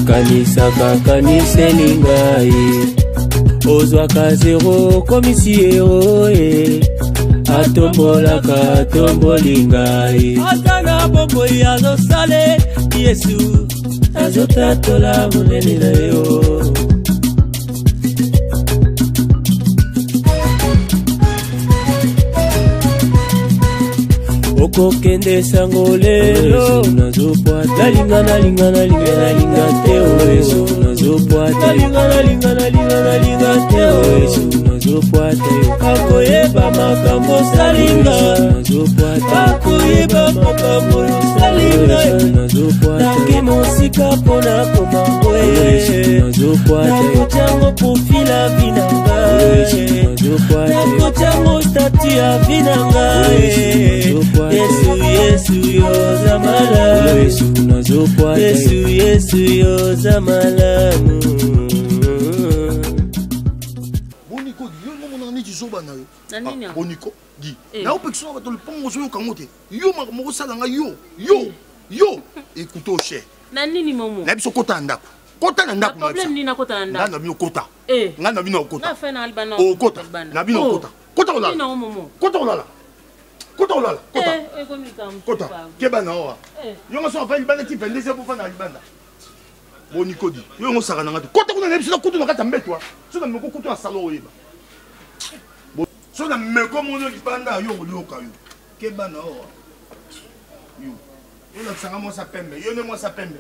kanisaka kaniseli ngai ozwaka zero komisi ero atombolaka tomboli ngai ata na bomoi azosale Yesu azotatola monene na yo okokende sango lelo nazopwata nalinga te Yesu nazopwata nalinga te Yesu nazopwata akoyeba makambo salinga akoyeba makambo salinga tangi mosika pona komango nakochango profila vinanga nakochango statu ya vinanga Yesu yoza malamu Yesu yoza malamu Boniko di yo mo na ni zoba na yo Boniko di na opekso ba to le pongo zo kangote yo mo sala nga yo écoute cher na nini momo na biso kota ndako kota na ndako problème ni na kota na ndako na bino kota nga na bino kota na fa na albana kota na bino kota kota olala na momo kota olala kota olala kota keba na oa yo ngo so fa libanda ti pende se po fa na libanda Boniko di yo ngo saka na ngati kota kuna na biso kutu na kata mbetwa so na meko kutu na salo oyeba so na meko mono libanda yo ngolioka yo keba na oa yo na sanga mo sa pembe yo ne mo sa pembe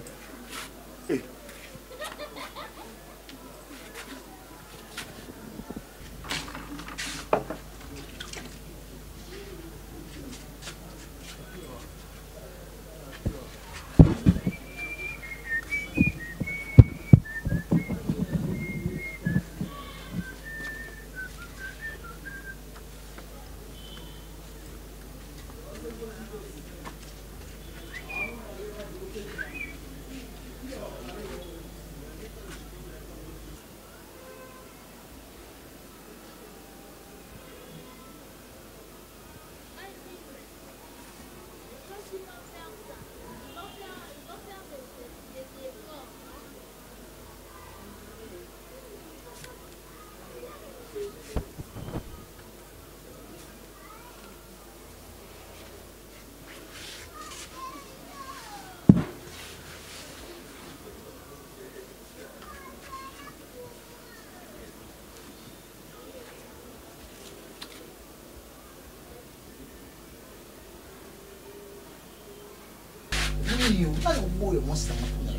yo pas au bout moi ça m'a pour yo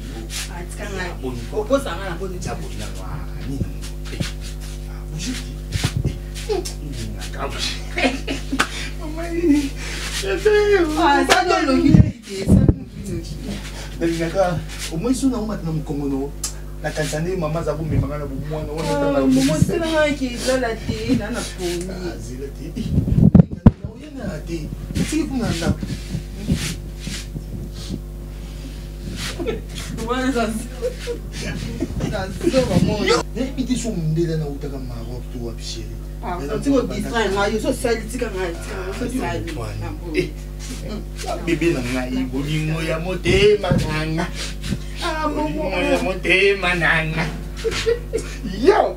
tika bon ko ça na bon dia bon na wa ni vous je dis maman ça donne le ça au moins ça na on maintenant Congo no la Tanzanie maman za bu mema na bu mwana wana na maman c'est là qui la té na poni zile té na oyena té c'est pour na N'habitez sur mon délai na utaka Maroc tu apishiri. Ah, tu vas distraire moi, je suis sale tika ngai, je sale. Bébé na ngai, bolingo ya motema nanga. Ah, bolingo ya motema nanga. Yo.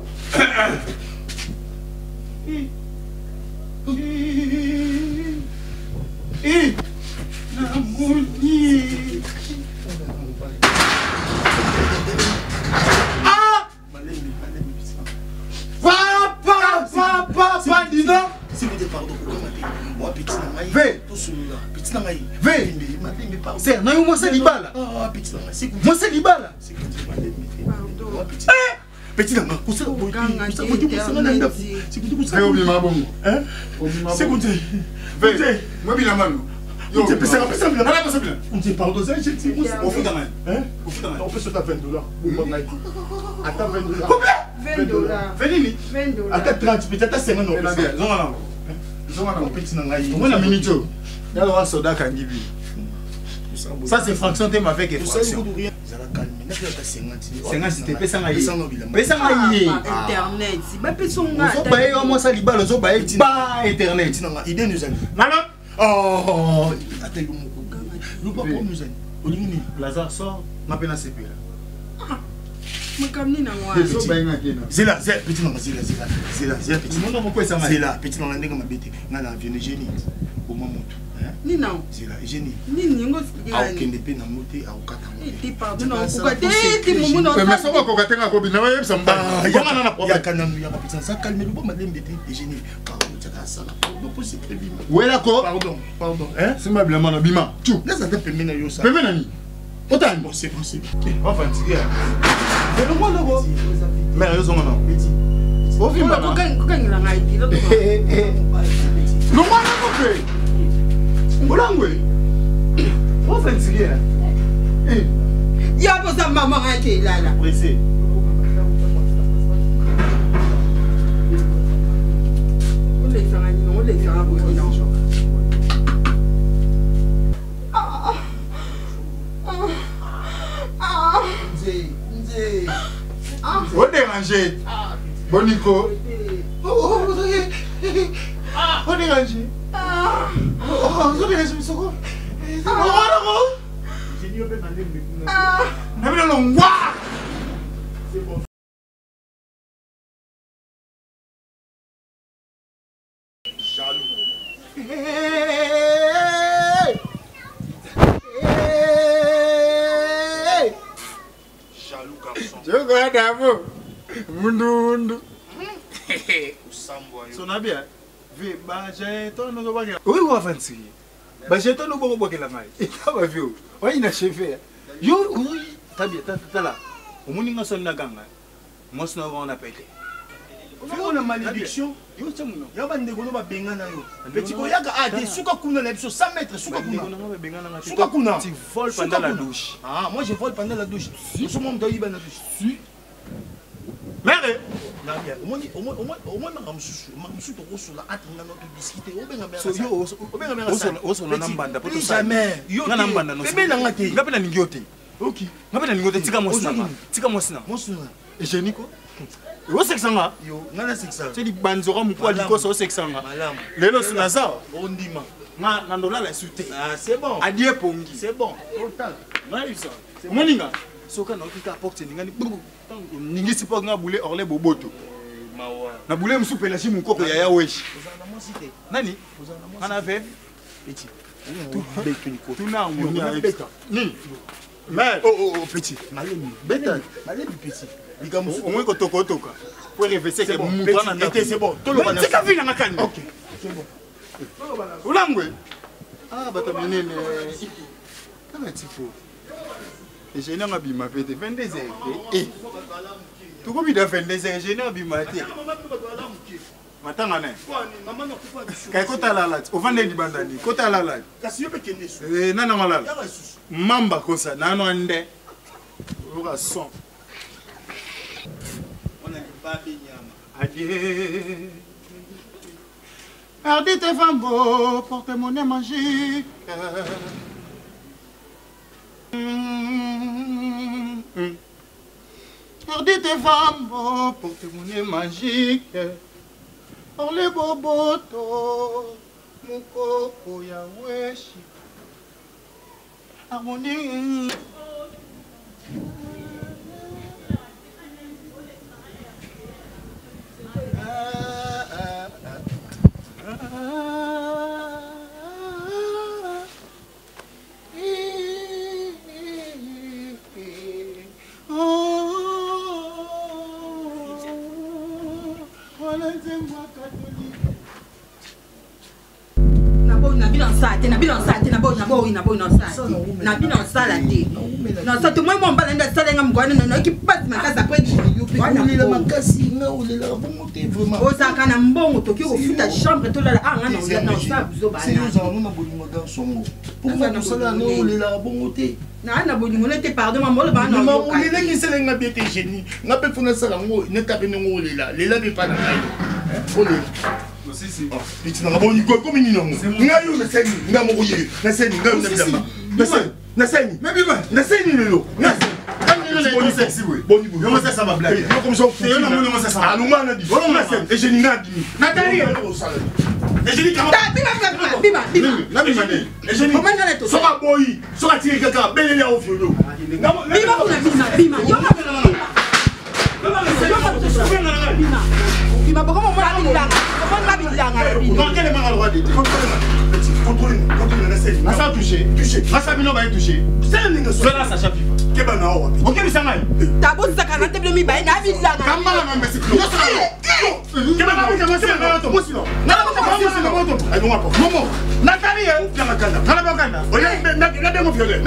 Na moni. Papa, dis-donc. Si vous dites pardon, moi, petit nangaï. Ve. Petit nangaï. Ve. C'est non, moi c'est libala. Ah, petit nangaï. Moi c'est libala. C'est que tu m'as dit. Pardon. Petit nangaï. C'est que tu m'as dit. C'est que tu Ve. Moi bien mano. Yo, on dit pardon, c'est on fait demain. Hein? On fait demain. On peut se taper $20. Attends $20. $20. $20. Attends 30, peut-être 50 non. Non, petit nangaï. On a minute. Là, soda can give you. Ça c'est fraction thème avec fraction. Internet. Ba peso nga. Zo baye yo mo sa libalo zo baye ba internet. Idée nous aime. Maman. Oh, attends, nous pas nous aime. Lazare sort, m'a peine à CP là. Zela, petit non, Zela, petit non, pourquoi ça m'a Zela, petit non, ndenge mabete, nga na avion génie. Au moment tout. Ni non. Zela, génie. Ni ngo a okende pe na moté a okata. Ti pardon na kokate, ti mumu na. Mais ça va kokate nga ko bina yeb samba. Ya kana na problème. Ya kana ya petit ça calme le bon madame bete génie. Pardon, tu as ça là. Donc possible bima. Wela ko? Pardon. Hein? C'est ma blama na bima. Tu. Laisse ça te permet na yo ça. Permet na ni. Autant bon c'est possible. Enfin tu gars. Mais le moi là. Mais yo zonga na. Petit. Au film là. Kokangila ngai ti lo. Le moi là ko fait. Olangwe. On fait tirer là. Ya boza maman ngai là là. Pressé. On les fera ni on les fera beaucoup non. Vous dérangez. Bonico. Vous dérangez. Vous dérangez, monsieur. C'est bon. Jogo d'avo. Mundu. Sona bien. Ve ba jeton no ba. Oui, on va fancy. Ba jeton no bo bo kela ngai. Ita ba viu. Wa ina chef. Yo, oui, tabia tata. Omuni nga sonna ganga. Mosna on appelle. On a malédiction. Yo tsamuno. Ya bande gono ba bengana yo. Petit koyaka a des suka kuna na biso 100 mètres suka kuna. Suka kuna. Tu voles pendant la douche. Ah, moi je vole pendant la douche. Nous sommes dans la douche. Si. Mère. Na bien. Au moins na msusu. Msusu to kosola atinga no discuter. Obenga mère. So yo obenga mère. Oso na nambanda poto sa. Jamais. Yo na nambanda no. Bebe na ngate. Ngapela ningote. OK. Ngapela ningote tika mosina. Tika mosina. Mosina. Et Jeniko. Yo sexanga. Yo ngana sexanga. C'est di banzora mukwa likoso sexanga. Lelo sunaza. Ondima. Na ndola la suite. Ah, c'est bon. Adie pongi. C'est bon. Total. Nice. C'est moninga. Soka na okika porte ningani. Ningi sipo nga boule orle boboto. Mawa. Na boule msupela shi mukoko ya ya weshi. Nani? Ngana veve. Petit. Tout na ngoni avec beta. Ni. Mais oh petit. Malemi. Beta. Malemi petit. Au moins que toka. Pour réverser que mukana na. C'est bon. Tolo bana. C'est ka vina ngakani. OK. C'est bon. Ulangwe. Ah bata minene. Kama tipo. Et j'ai n'ai bima fête 22h. Eh. Tu ko bida 22h, j'ai n'ai bima te. Matanga ne. Kai kota lala. Ovande di bandani. Kota lala. Kasi yo pekene su. Nana malala. Mamba kosa nano ande. Ora son. On a pas de nyama. Adieu. Ardite femme beau, porte-monnaie magique. Ardite femme beau, porte-monnaie magique. Orle boboto, mukoko ya weshi. Harmonie. Si. Petit na bon iko comme ni non. Ngayo na seni, ngamo ye. Na seni, ngamo na seni. Na seni. Mais bima, na seni lelo. Na seni. Quand ni le bon sexy oui. Bon niveau. Yo ça va blague. Yo comme ça. Yo na mo ça ça. Aluma na di. Voilà na seni. Et je ni ngadi. Nathalie. Et je ni comment. Bima. Na bima ne. Et je ni. Comment na leto. Soka boy. Soka tire kaka belele au fio. Bima kuna bima. Yo na. bilanga. Comment bilanga? Non, quel est le droit de contrôler, la ça touché. Massa bino va toucher. C'est un nègre. Cela ça chapitre. Kebana o. OK bisanga. Tabo sakana te blemi ba na bilanga. Kambala na mesi. Kebana ko commencer na to musino. Na ko commencer na to. Ay no apa. Momo. Nathalie, na kanda. Kala bakanda. Oya na be mo violé.